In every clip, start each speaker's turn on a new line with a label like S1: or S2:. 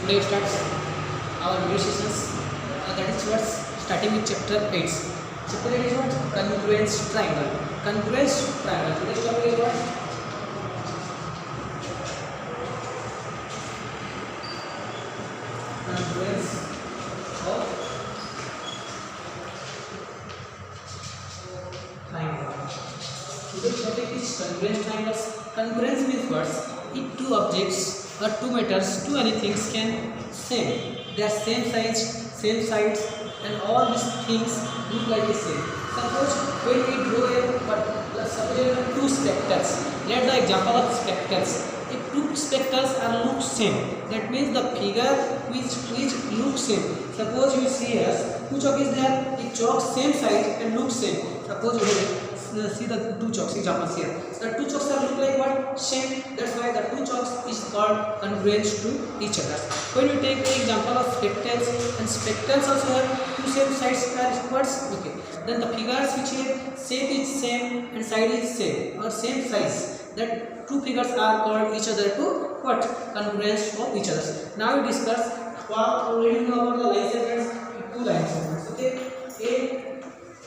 S1: Today starts our video sessions. That is what starting with chapter 8. Chapter 8 is what? Congruence triangle. Congruence triangle. Today's topic is what? Congruence of triangle. Today's topic is congruence triangles. Congruence means what? If two objects or two matters, two anything can same. They are same size, same sides, and all these things look like the same. Suppose when we draw suppose two spectacles. Let the example of spectacles. If two spectacles are look same, that means the figure which look same. Suppose you see here, two chalk is there. If chalk same size and look same. Suppose you see the two chalks examples here. The two chalks are look like what? Same. That's why the two chalks is called congruent to each other. When you take the example of spectacles, and spectacles also have two same sides are equals. Okay. Then the figures which have shape is same and side is same or same size. That two figures are called each other to what? Congruence of each other. Now we discuss what already know about the line segments. Two line segments. Okay. A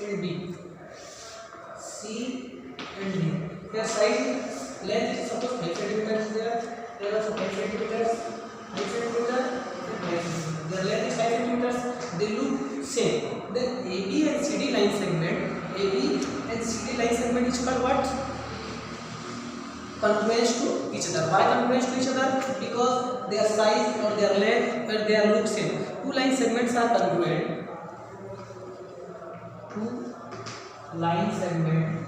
S1: and B. C and D. Their side length is suppose 5 cm there. There are also 5 cm, 5 cm, and 5 cm. Their length is 5 cm. They look same. Then AB and CD line segment. AB and CD line segment is called what? Congruence to each other. Why congruence to each other? Because their size or their length or their look same. Two line segments are congruent. Two line segment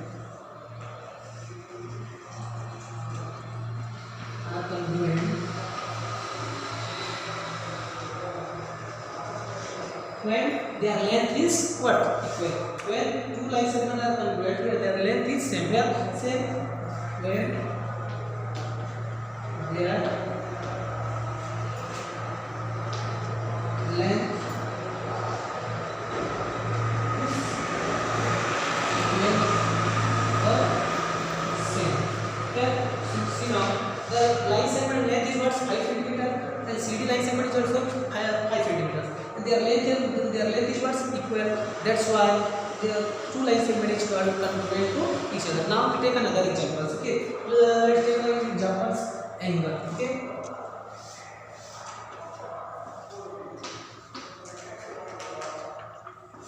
S1: are congruent when their length is what? Equal. When two line segments are congruent, when their length is same. Where same? When their length the line segment length is what? 5 cm and CD line segment is also 5 cm. And their length is what? Equal. That's why the two line segment is called congruent to each other. Now we take another example. Okay. Let's take an example angle. Okay.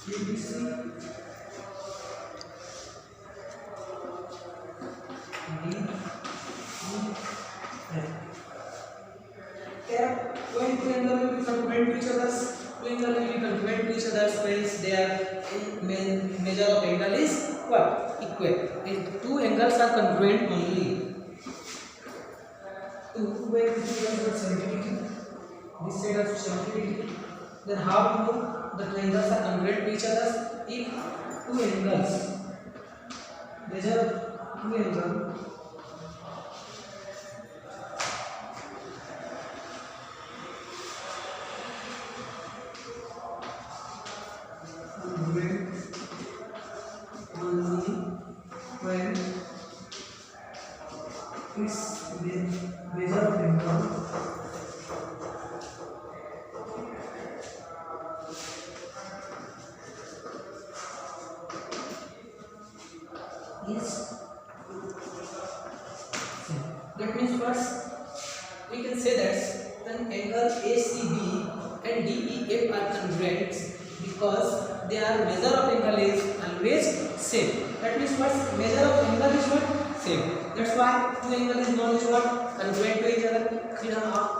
S1: ABC when two angles will be congruent to each other, two angles will be congruent to each other means their measure of angle is what? Equal. If two angles are congruent only, when this side is 70 degree, this side is 70 degree, then how the two angles are congruent to each other? If two angles measure two angles when its measure of angle is same. That means first we can say that when angle ACB and DEF are congruent because their measure of angle is always same. That means what? Measure of angle is what? Same. That's why two angle is known as what? Congruent to each other.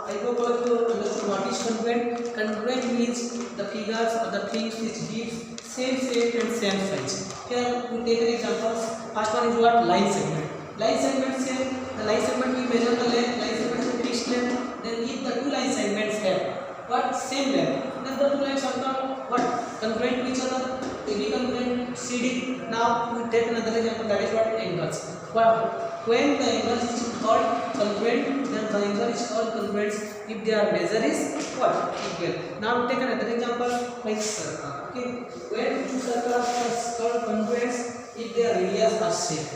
S1: I hope all of you understood what is congruent. Congruent means the figures or the things which give same shape and same size. Here we take an example. First one is what? Line segment. Line segment same. The line segment we measure the length. Line segment is fixed length. Then if the two line segments have what? Same length. Then the two lines are called what? Congruent to each other. AB congruent CD. Now we take another example, that is what? Angles. When the angle is called congruent, then the angle is called congruent if their measure is what? Equal. Now we take another example like circle. Okay. When two circles are called congruent if their radius are same.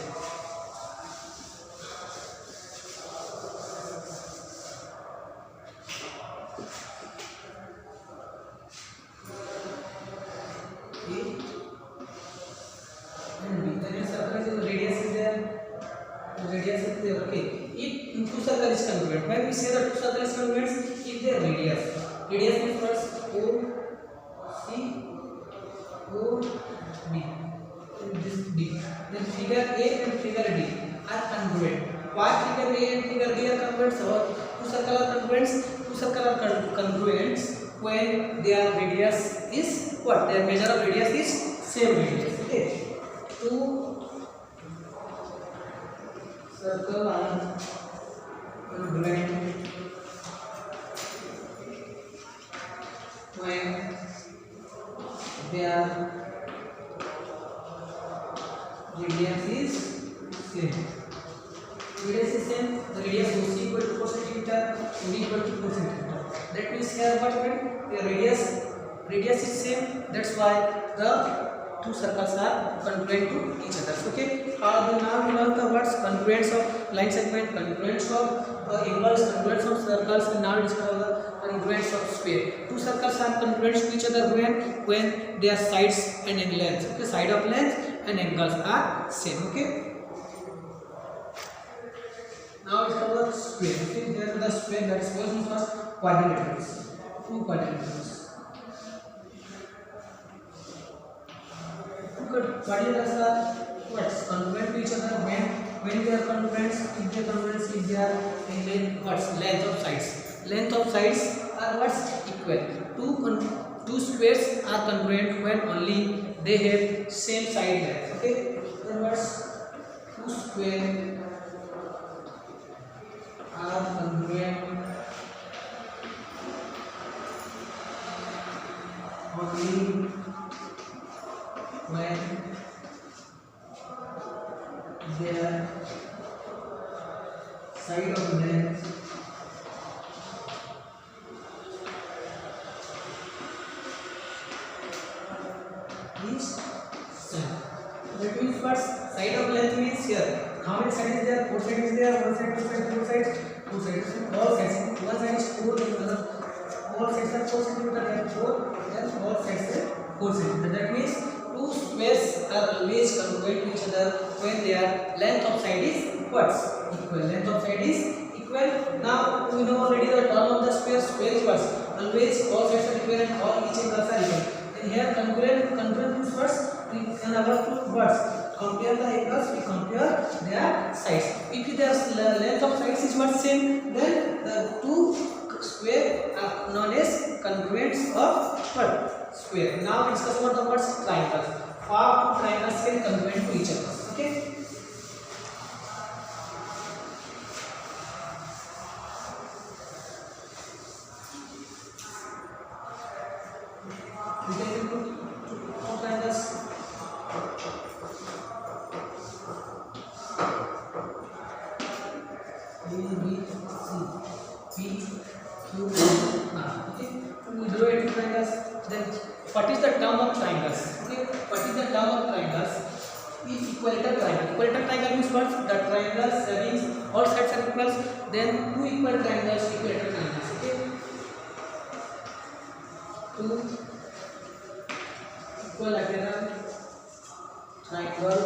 S1: and B. Then your circle is radius is there. Radius is there. Okay. If two circle is congruent, when we say that two circle is congruent, if their radius means first O C O B. This D. Then figure A and figure D are congruent. Why figure A and figure D are congruent? So two circle are congruent. Two circle are congruent when their radius is what? Their measure of radius is same radius. Okay. Two circle are congruent when their radius is same. Radius is same. The radius OC equal to 4 centimeter, OB equal to 4 centimeter. That means here what happened? The radius is same. That's why the two circles are congruent to each other. Okay. Now we learn the words congruence of line segment, congruence of angles, congruence of circles, and now we discover the congruence of square. Two circles are congruent to each other when their sides and in length. Okay, side of length and angles are same. Okay. Now we discover the square. Okay, there is the square that is first quadrilaterals. Two quadrilaterals. Quadrilaterals are what's congruent to each other when they are congruent. If they are congruent, if they are in length, what's length of sides. Length of sides are what's equal. Two squares are congruent when only they have same side length. Okay. Then what's two square are congruent only when their side of length is same. That means what side of length means here. How many sides is there? 4 sides is there. One side, two sides, two sides, two sides. All sides. One side is 4. All sides are 4 centimeter. Then 4. Then all sides are 4 centimeter. That means two squares are always congruent to each other when their length of side is what? Equal. Length of side is equal. Now we know already the term of the square is what? Always all sides are equal and all each angles are equal. And here congruent means what? We can have two words. Compare the angles, we compare their sides. If their length of sides is what same, then the two square are known as congruents of what? Square. Now we discuss about the words triangles. How two triangles can congruent to each other. Okay. We can do two triangles. A, B, C, P, Q, R. Okay. We draw two triangles. Then what is the term of triangles? Okay. What is the term of triangles? If equilateral triangle. Equilateral triangle means what? The triangles having all sides are equal. Then two equal triangles, equilateral triangles. Okay. Two equilateral triangle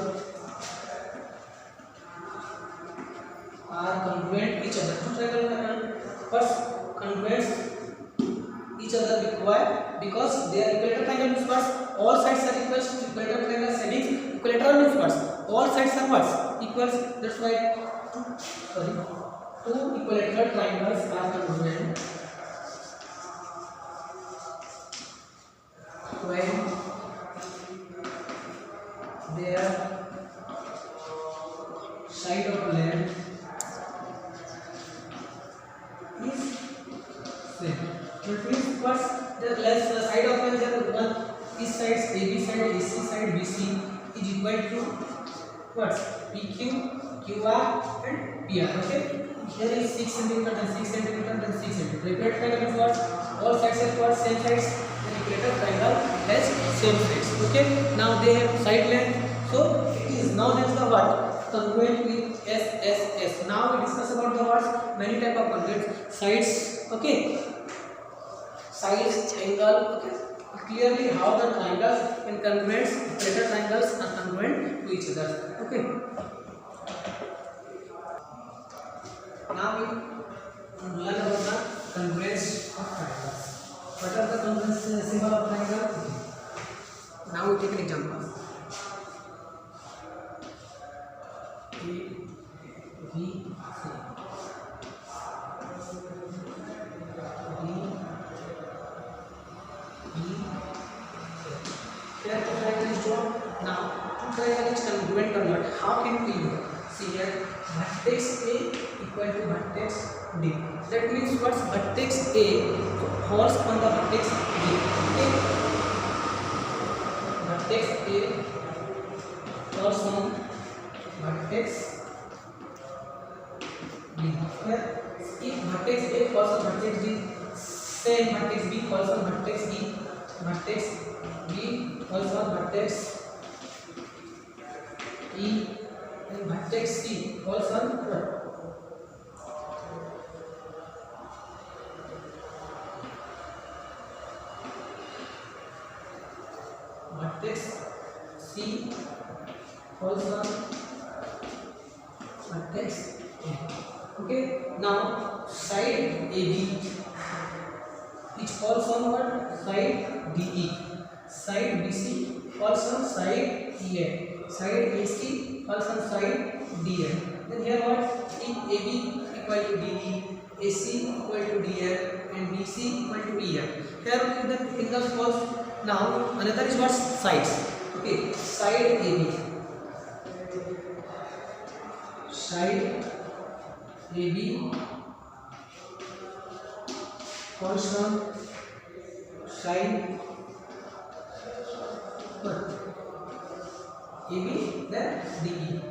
S1: are congruent each other. Two triangles are first congruent each other because they are equilateral triangle means what? All sides are equal. Equilateral triangle having equilateral means what? All sides are what? Equals. That's why two equilateral triangles are congruent when their side of length is same. That means what? The side of length there one is sides AB side, AC side, BC is equal to what? PQ, QR and PR. Okay. Here is 6 cm and 6 cm and 6 cm. Equilateral triangle is what? All sides are what? Same sides. The equilateral triangle has same sides. Okay. Now they have side length. So it is known as the what? Congruent with SSS. Now we discuss about the words. Many type of congruent sides. Okay. Sides, angle. Okay. clearly how the triangles and congruent greater triangles are congruent to each other. Okay. Now we learn about the congruence of triangles. What are the congruence symbol of triangle? Now we take an example. A, B, C. Here the triangle is drawn. Now, two triangle is congruent or not? How can we know? See here, vertex A equal to vertex D. That means what? Vertex A falls on the vertex D. Okay? Vertex A falls on vertex D. Here, if vertex A falls on vertex D, same vertex B falls on vertex D. Vertex B falls on vertex E, and vertex C falls on what? Vertex C falls on vertex A. Okay, now side AB, which falls on what? Side DE. Side BC falls on side EA. Side AC falls on side DA. Then here what? If AB equal to DE, AC equal to DF, and BC equal to EF. Here the fingers falls. Now another is what? Sides. Okay, side AB. Side AB falls on side AB, then DE.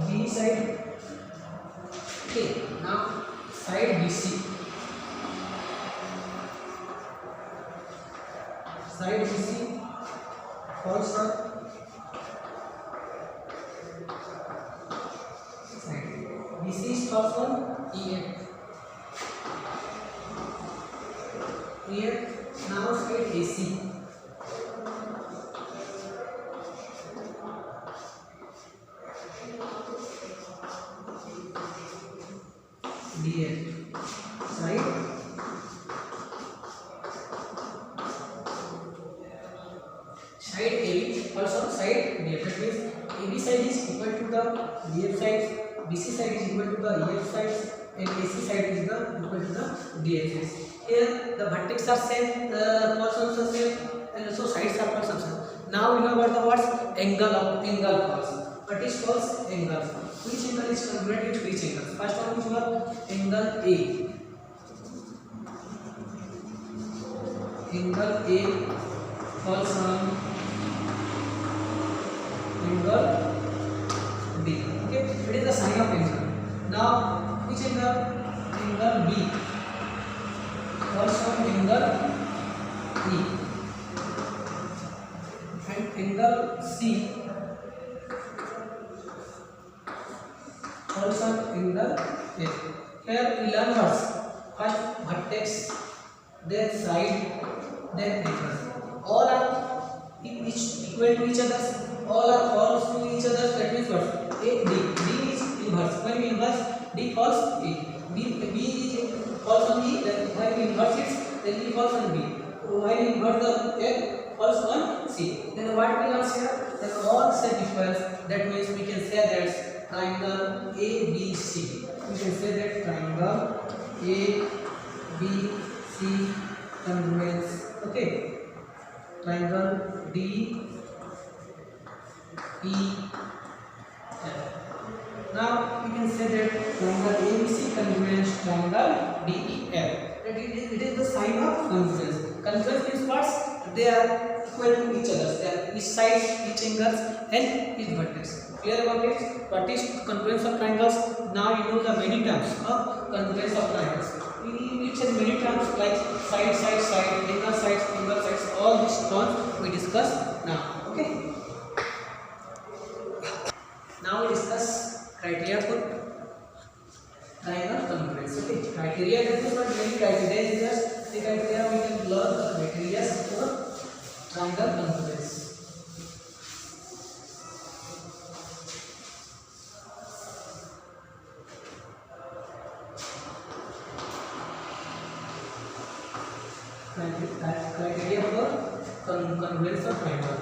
S1: B side. Okay, now side BC. Side BC falls on side BC falls on EF. EF. Now side AC. DF. Side AB also side DF. That means AB side is equal to the DF side, BC side is equal to the EF side, and AC side is equal to the DF side. Here the vertex are same, falls on same, and also sides are falls on same. Now we know about the words angle falls. What is false? Angle. Which angle is congruent with which angle? First one is what? Angle A. Angle A falls on angle B. Okay, it is the sign of angle. Now, which angle? Angle B falls on angle E, and angle C falls on angle A. Here we learn words. First vertex, then side, then angle. All are equal to each other. All are false to each other. That means what? A, D. D is inverse. When we inverse, D falls A. B is falls on E. Then when we inverse it, then E falls on B. When we invert the A, falls on C. Then what we learn here? Then all set equals. That means we can say that triangle ABC. We can say that triangle ABC congruence. Okay. Triangle D E F. Now we can say that triangle ABC congruence triangle DEF. That it is the sign of congruence. Congruence means what? They are equal to each other. They are each side, each angles, and each vertex. Clear about it? What is congruence of triangles? Now you know the many terms of congruence of triangles. It has many terms like side, angle sides, all these terms we discuss now. Okay. Now we discuss criteria for triangle congruence. Okay. Criteria, that is not many criteria. Just the criteria we can learn criteria for congruence of triangle.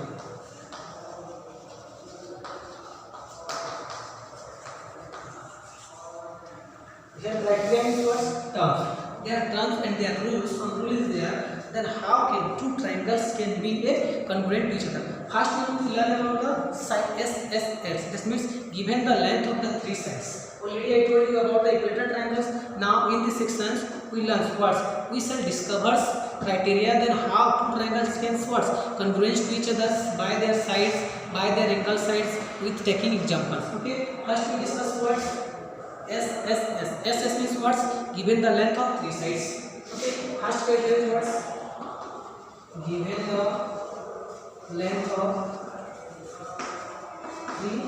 S1: Here criteria means what? Terms. There are terms and there are rules. Some rule is there. Then how can two triangles can be a congruent to each other? First we will learn about the side SSS. This means given the length of the three sides. Already I told you about the equilateral triangles. Now in this section we learn what? We shall discover criteria, then how two triangles can what? Congruent to each other by their sides, by their angle sides, with taking examples. Okay. First we discuss what? SSS. SS means what? Given the length of three sides. Okay. First criteria is what? Given the length of three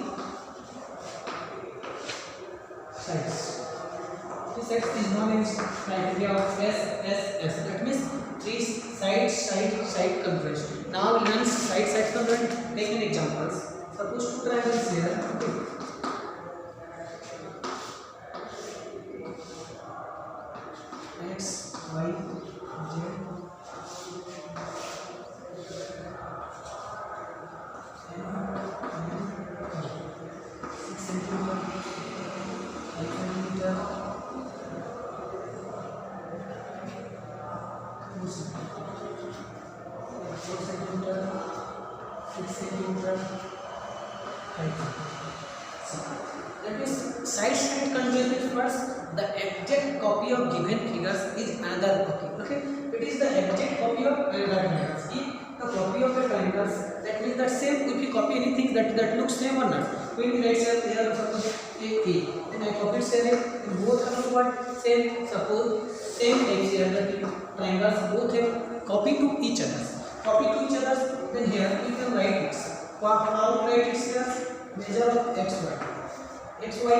S1: sides. Three sides is known as criteria of SSS. That means three side congruence. Now we learn side congruence. Take an examples. Suppose two triangles here. Okay. X, Y, Z. 6 centimeter, 5 centimeter, 4 centimeter, 6 centimeter, 5 centimeter. That means side congruence first. The exact copy of given figures is another copy. Okay, it is the exact copy of another triangles. If the copy of the triangles, that means that same. If you copy anything that looks same or not, when we write here suppose A, then I copy same. Both have what same. Suppose same types here. The triangles both have copy to each other. Copy to each other. Then here we can write it. How write it here? Measure of xy. Xy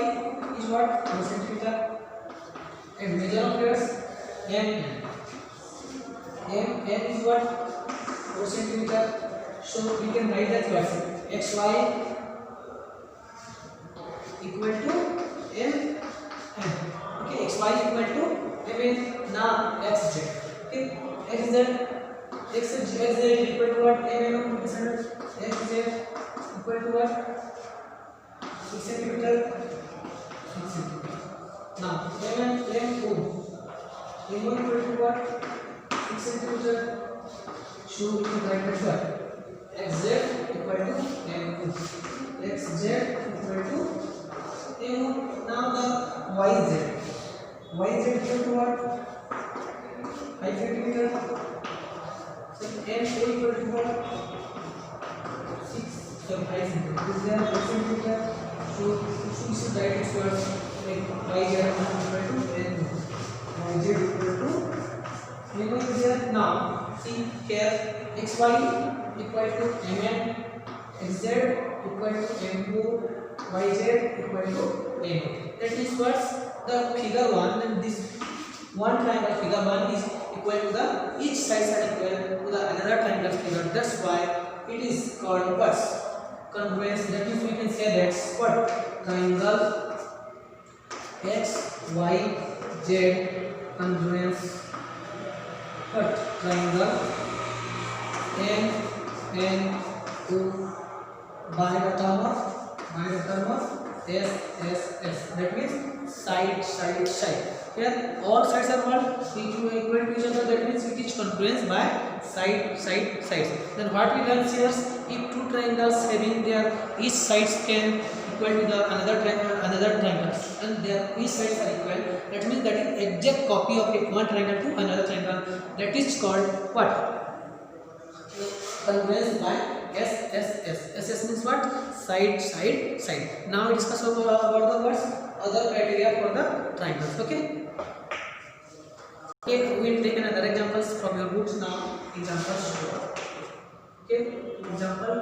S1: is what? 1 centimeter. And measure of layers m is what? 4 centimeter. So we can write that what? Xy equal to m. Okay, xy equal to m. Now xz. Okay, xz equal to what? M xz equal to what? 6 centimeter. 6 centimeter. Now M1 equal to what? 6 centimeter. So we can write that what? Xz equal to M2. Xz equal to M1. Now the YZ equal to what? 5 centimeter. So M4 equal to what? 6. So 5 centimeter. Is there 4 centimeter? So we should write it first. Y equal to n, yz equal to n is there. Now see here xy equal to mn, xz equal to m2, yz equal to n. That is what the figure 1, and this one triangle figure 1 is equal to the each sides are equal to the another triangle figure. That's why it is called what? Congruence. That means we can say that's what? Triangle X, Y, Z congruence. What? Triangle M, N, O by the term of S, S, S. That means side. Here all sides are what? Equal to each other. That means it is congruence by sides. Then what we learn here? If two triangles having their each sides can equal to the another triangle, and their each sides are equal, that means that is exact copy of one triangle to another triangle. That is called what? Congruence by SSS. SS means what? Side. Now we discuss about the words other criteria for the triangles. Okay, we will take another examples from your books now. Examples. Okay, example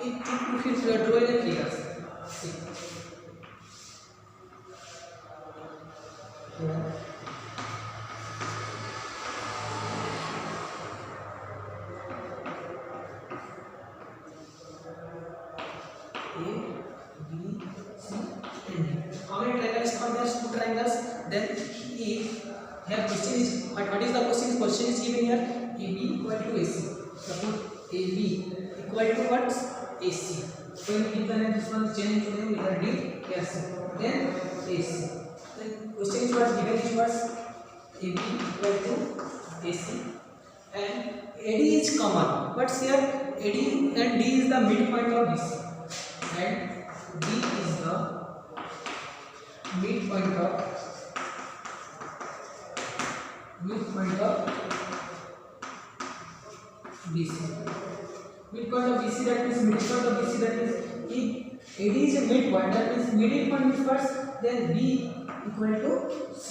S1: if you draw any figures. See. A, B, C, and D. How many triangles are there? Two triangles. Then if Here question is what is the question? Question is given here AB equal to AC. Suppose AB equal to what? AC. So in given this one change to name with D yes. Then AC. Then question is what given is what? AB equal to AC and AD is common. What's here? AD and D is the midpoint of BC and D is the midpoint of BC. Midpoint of BC, that means midpoint of BC, that means if AD is a midpoint, that means midpoint is first, then B equal to C.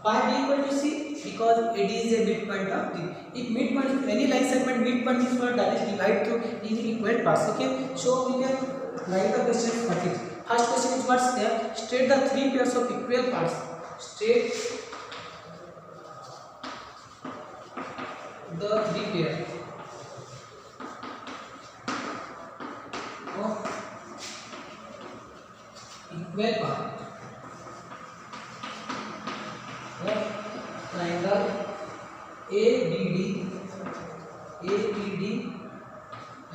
S1: Why B equal to C? Because AD is a midpoint of D. If midpoint, any line segment midpoint is what, that is divided through in equal parts. Okay, so we can write the question what it. First question is what's there? State the three pairs of equal parts. State the three pairs of equal parts of triangle ABD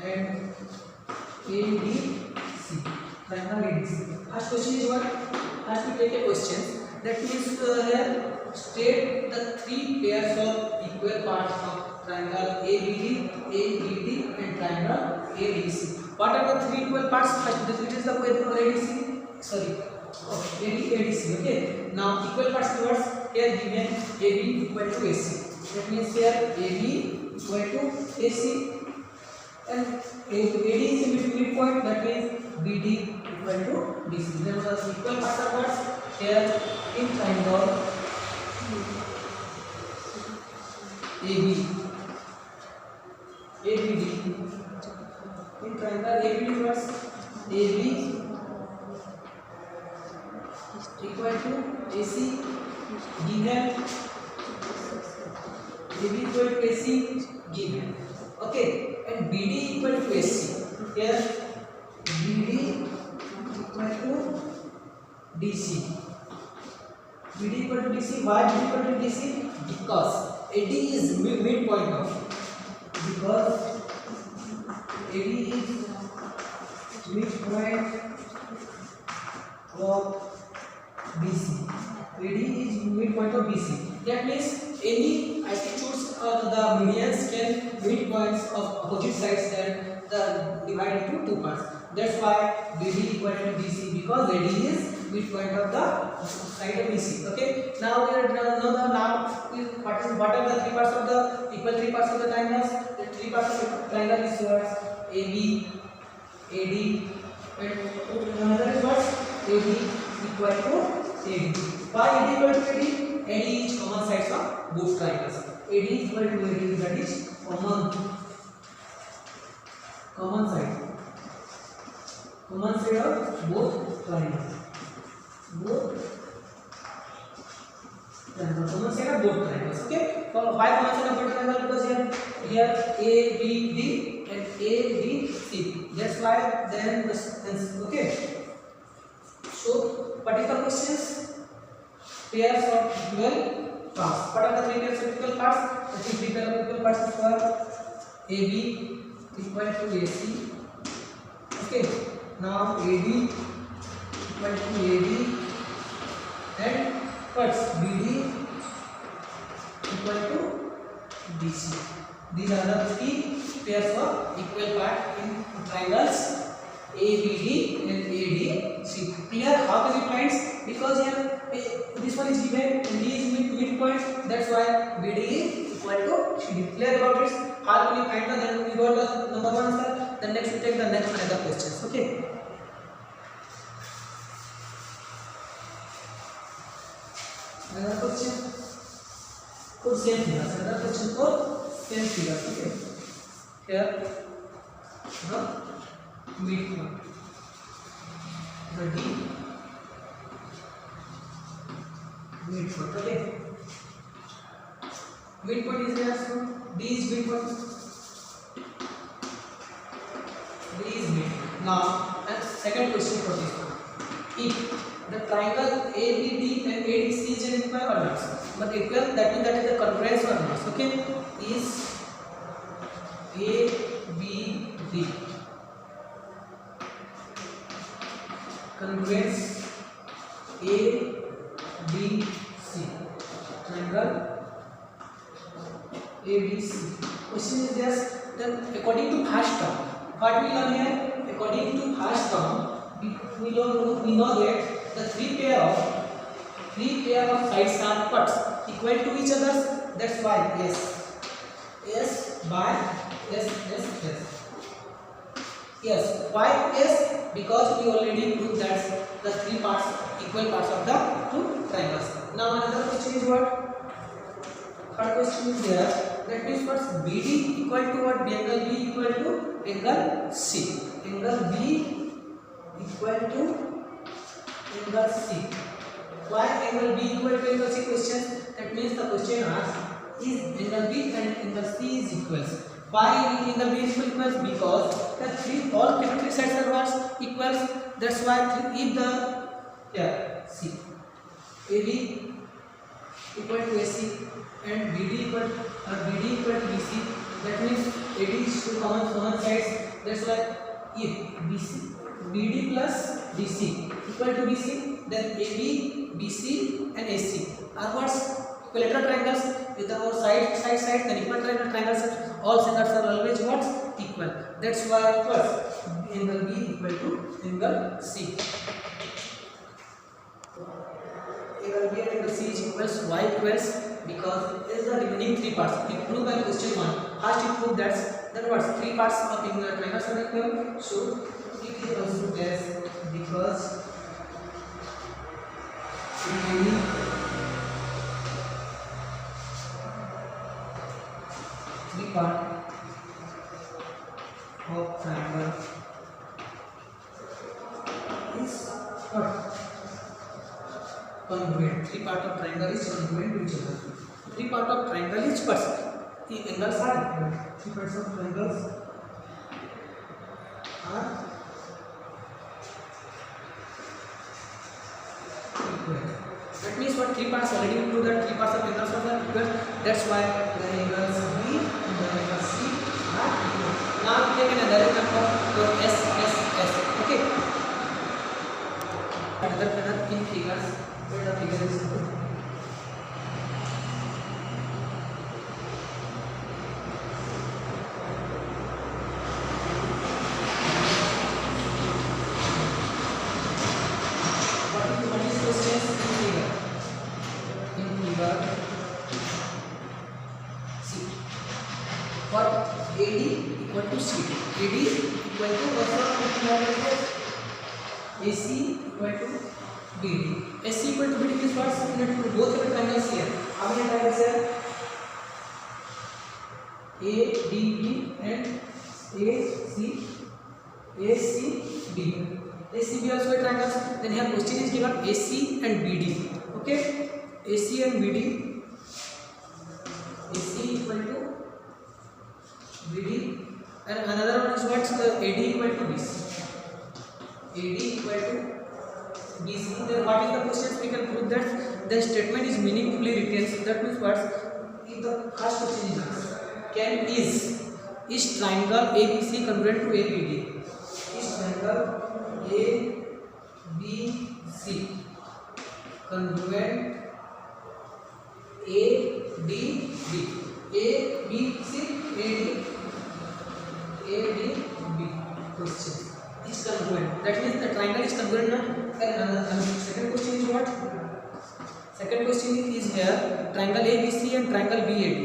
S1: and ADC. Triangle ADC. First question is what? First we take a question. That means here state the three pairs of equal parts of triangle ABD and triangle ADC. What are the three equal parts? First, it is the ADC. Sorry, ADC. Okay. Now equal parts towards here given AB equal to AC. That means here AB equal to AC and AD is in midpoint. That means BD equal to DC. Then the equal parts are what? Here in triangle ABD in triangle ABD was AB equal to AC given AB equal to AC given. Okay, and BD equal to AC. Here BD equal to DC. BD equal to DC. Why BD equal to DC? Because AD is midpoint of. Because AD is midpoint of BC. AD is midpoint of BC. That means any altitudes or the medians can midpoints of opposite sides and the divide into two parts. That's why BD equal to BC, because AD is midpoint of the side of BC. Okay. Now we are what are the three parts of the equal three parts of the triangles? The three parts of the triangle is what? AB, AD, and another is what? AD equal to AD. Why AD equal to AD? AD is common sides of both triangles. AD equal to AD, that is common side of both triangles. Common side of both triangles. Okay. So why common side of both triangles? Because here ABD and ADC. That's why then okay. So what is the questions? Pairs of equal parts. What are the three pairs of equal parts? The three pairs of equal parts is for AB equal to AC. Okay. Now AD equal to AD and what's BD equal to DC. These are the three pairs of equal parts in triangles ABD and ADC. Clear? How can we find? Because here this one is given and D is midpoint. That's why BD is equal to CD. Clear about this? How can we find? Then we got the number one answer. Then next we take the next another questions. Okay. Another question for same figures. Another question for same figures. Okay. Here the midpoint. The D midpoint. Okay. Midpoint is there. So D is midpoint. D is midpoint. Now, and second question for this one. If the triangle ABD and ADC is an equal or not? but equal, that means that is the congruence or not. Okay, is ABD congruence ABC triangle ABC. Question is this, then according to first term, what we learn here, according to first term, we know that the three pair of sides are what, equal to each other. That's why S by S. Yes, why S? Because we already proved that the three parts, equal parts of the two triangles. Now another question is what? Third question is there. That means what? BD equal to what? Angle B equal to angle C. Angle B equal to angle C. Why angle B equal to angle C? Question. That means the question asks, is angle B and angle C is equals. Why angle B is equals? Because the all three sides are what? Equals. That's why if the C AB equal to AC and BD equal to BC, that means AD is two common sides. That's why if BD plus DC equal to BC, then AB, BC and AC are what? Equilateral triangles with the sides, then equilateral triangles, all sides are always what? Equal. That's why first angle B equal to angle C. Angle B and angle C is equals. Why equals? Because it is the remaining three parts. We prove by question 1. First we prove that what? Three parts of angular triangles are equal. So it is also this, because remaining three parts of triangle is what? Congruent. Three part of triangle is congruent to each other. Three part of triangle is what? The angles are equal. Three parts of triangles are equal. That means what? Three parts already prove that three parts of angles are equal. That's why the angles B and the angles C are equal. Now we take another example for S. Okay. Another in figures. Where the figure is good. What is question in figure? In figure C. What? AD equal to CD. AD equal to AC equal to BD. AC equal to BD is what? Both of the triangles here. How many triangles here? ADB and ACB. ACB also a triangles. Then here question is given AC and BD. Okay, AC and BD. AC equal to BD, and another one is what? AD equal to BC. AD equal to BC. Then what is the question? We can prove that the statement is meaningfully written. So that means what? If the first question is asked, is triangle ABC congruent to ABD? Is triangle ABC congruent ADB? ABC ADB question is congruent. That means the triangle is congruent, na? And second question is what? Second question is here triangle ABC and triangle BAD.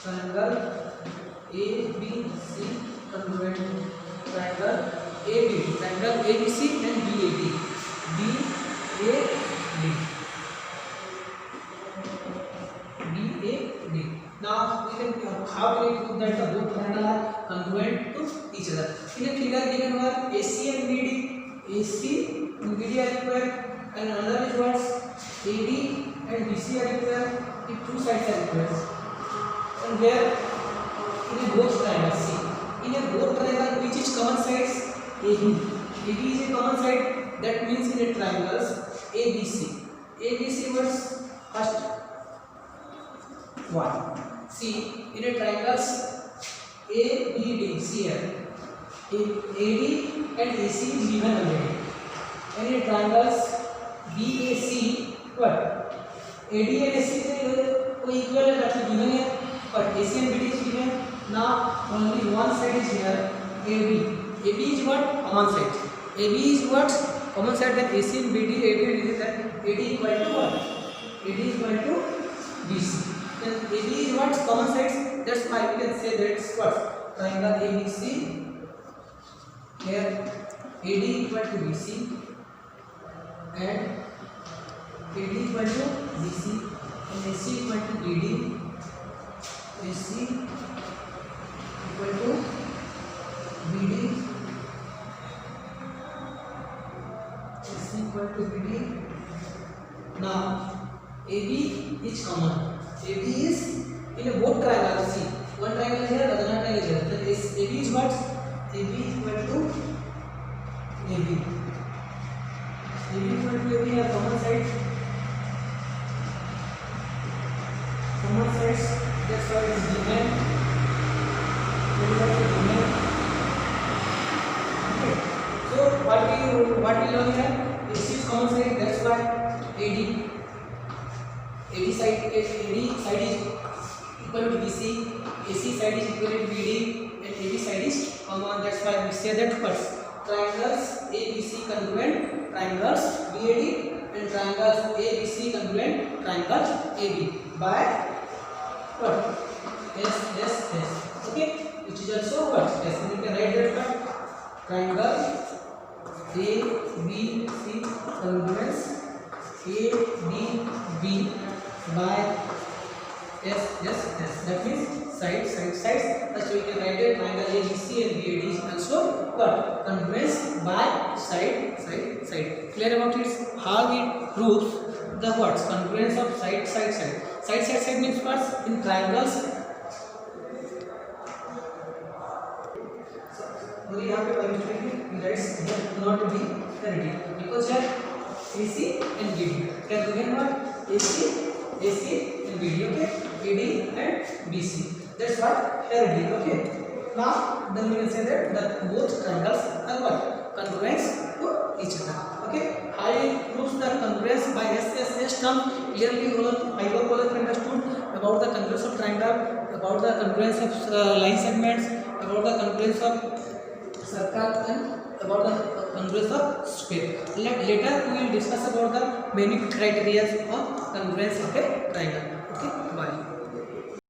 S1: Triangle ABC congruent triangle ABD. Triangle ABC and BAD. BAD. Now we can how can we prove that the both triangles are congruent to each other? In a figure given where AC and BD, AC and BD are equal, and another is what? AD and BC are equal if two sides are equal. And here in a both triangles, see, in a both triangle which is common sides? AB. AB is a common side. That means in a triangles ABC. ABC was first 1. See, in a triangles ABD, see here, AD and AC is given already. And in triangles BAC, what? AD and AC is equal and that is given here, but AC and BD is given. Now only one side is here, AB. AB is what? Common side. AB is what? Common side. Then AC and BD, AD and DC, then AD equal to what? AD equal to BC. Then AB is what? Common sides. That's why we can say that's what? Triangle ABC. Here AD equal to BC and AD equal to BC and AC equal to BD. AC equal to BD. AC equal to BD. Now AB is common. AB is in a both triangles. See, one triangle is here, another triangle is here. Then AB is what? AB equal to AB. AB equal to AB are common sides. Common sides. That's why it is given. Okay. So what we learn here? AC is common side. That's why AD. AD side is equal to BC, AC side is equal to BD, and AB side is common. That's why we say that first triangles ABC congruent, triangles BAD, and triangles ABC congruent, triangles AB by what? S. Okay, which is also what? Yes, we can write that part. Triangle ABC congruence ADB by S. That means sides. Thus we can write it triangle ABC and BAD is also what? Congruence by side. Clear about it? How it proves the what? Congruence of side. Side means what? In triangles. So यहाँ पे by mistake we write here not to be correct because here AC and BD. Can again what? AC and BD. Okay. AD and BC. That's what here it is. Okay. Now then we can say that both triangles are what? Congruence to each other. Okay. How it proves the congruence by SSS term? Clearly I hope all of you understood about the congruence of triangle, about the congruence of line segments, about the congruence of circle, and about the congruence of square. Later we will discuss about the many criteria of congruence of a triangle. Okay, bye.